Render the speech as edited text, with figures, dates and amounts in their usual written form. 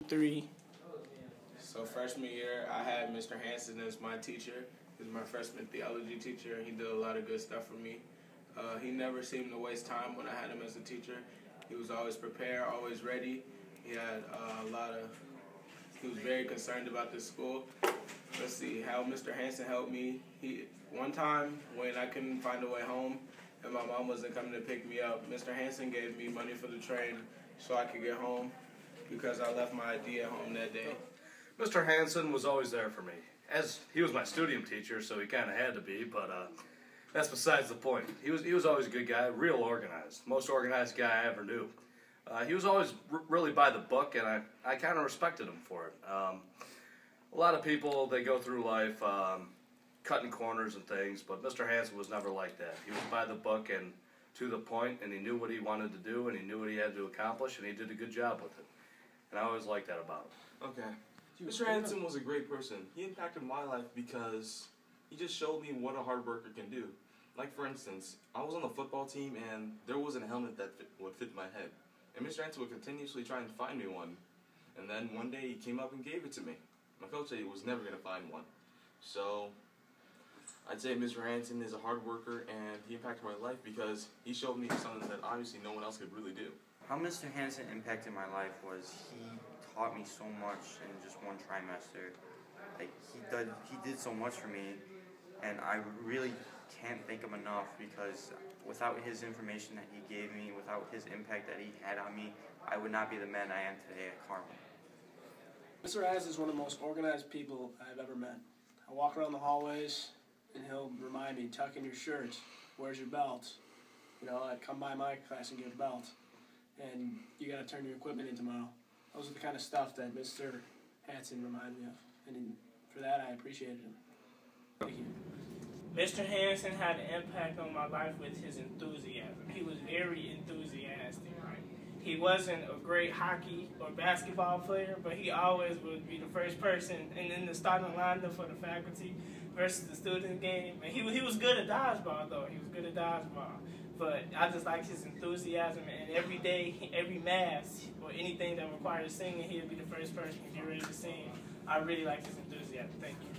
3. So freshman year, I had Mr. Hansen as my teacher. He was my freshman theology teacher. He did a lot of good stuff for me. He never seemed to waste time when I had him as a teacher. He was always prepared, always ready. He had he was very concerned about this school. Let's see how Mr. Hansen helped me. One time when I couldn't find a way home and my mom wasn't coming to pick me up, Mr. Hansen gave me money for the train so I could get home because I left my ID at home that day. Mr. Hansen was always there for me. As he was my studium teacher, so he kind of had to be, but that's besides the point. He was always a good guy, real organized, most organized guy I ever knew. He was always really by the book, and I kind of respected him for it. A lot of people, they go through life cutting corners and things, but Mr. Hansen was never like that. He was by the book and to the point, and he knew what he wanted to do, and he knew what he had to accomplish, and he did a good job with it. And I always liked that about him. Okay. Mr. Hansen was a great person. He impacted my life because he just showed me what a hard worker can do. Like, for instance, I was on the football team and there wasn't a helmet that would fit my head. And Mr. Hansen would continuously try and find me one. And then one day he came up and gave it to me. My coach said he was never going to find one. So I'd say Mr. Hansen is a hard worker and he impacted my life because he showed me something that obviously no one else could really do. How Mr. Hansen impacted my life was he taught me so much in just one trimester. Like he did so much for me, and I really can't thank him enough because without his information that he gave me, without his impact that he had on me, I would not be the man I am today at Carmel. Mr. Hansen is one of the most organized people I've ever met. I walk around the hallways, and he'll remind me, tuck in your shirt, where's your belt? You know, I'd come by my class and get a belt, and you got to turn your equipment in tomorrow. Those are the kind of stuff that Mr. Hansen reminded me of, and for that I appreciated him. Thank you. Mr. Hansen had an impact on my life with his enthusiasm. He was very enthusiastic. Right? He wasn't a great hockey or basketball player, but he always would be the first person and in the starting lineup for the faculty versus the student game. And he was good at dodgeball, though. He was good at dodgeball. But I just like his enthusiasm, and every day, every mass, or anything that requires singing, he'll be the first person to get ready to sing. I really like his enthusiasm. Thank you.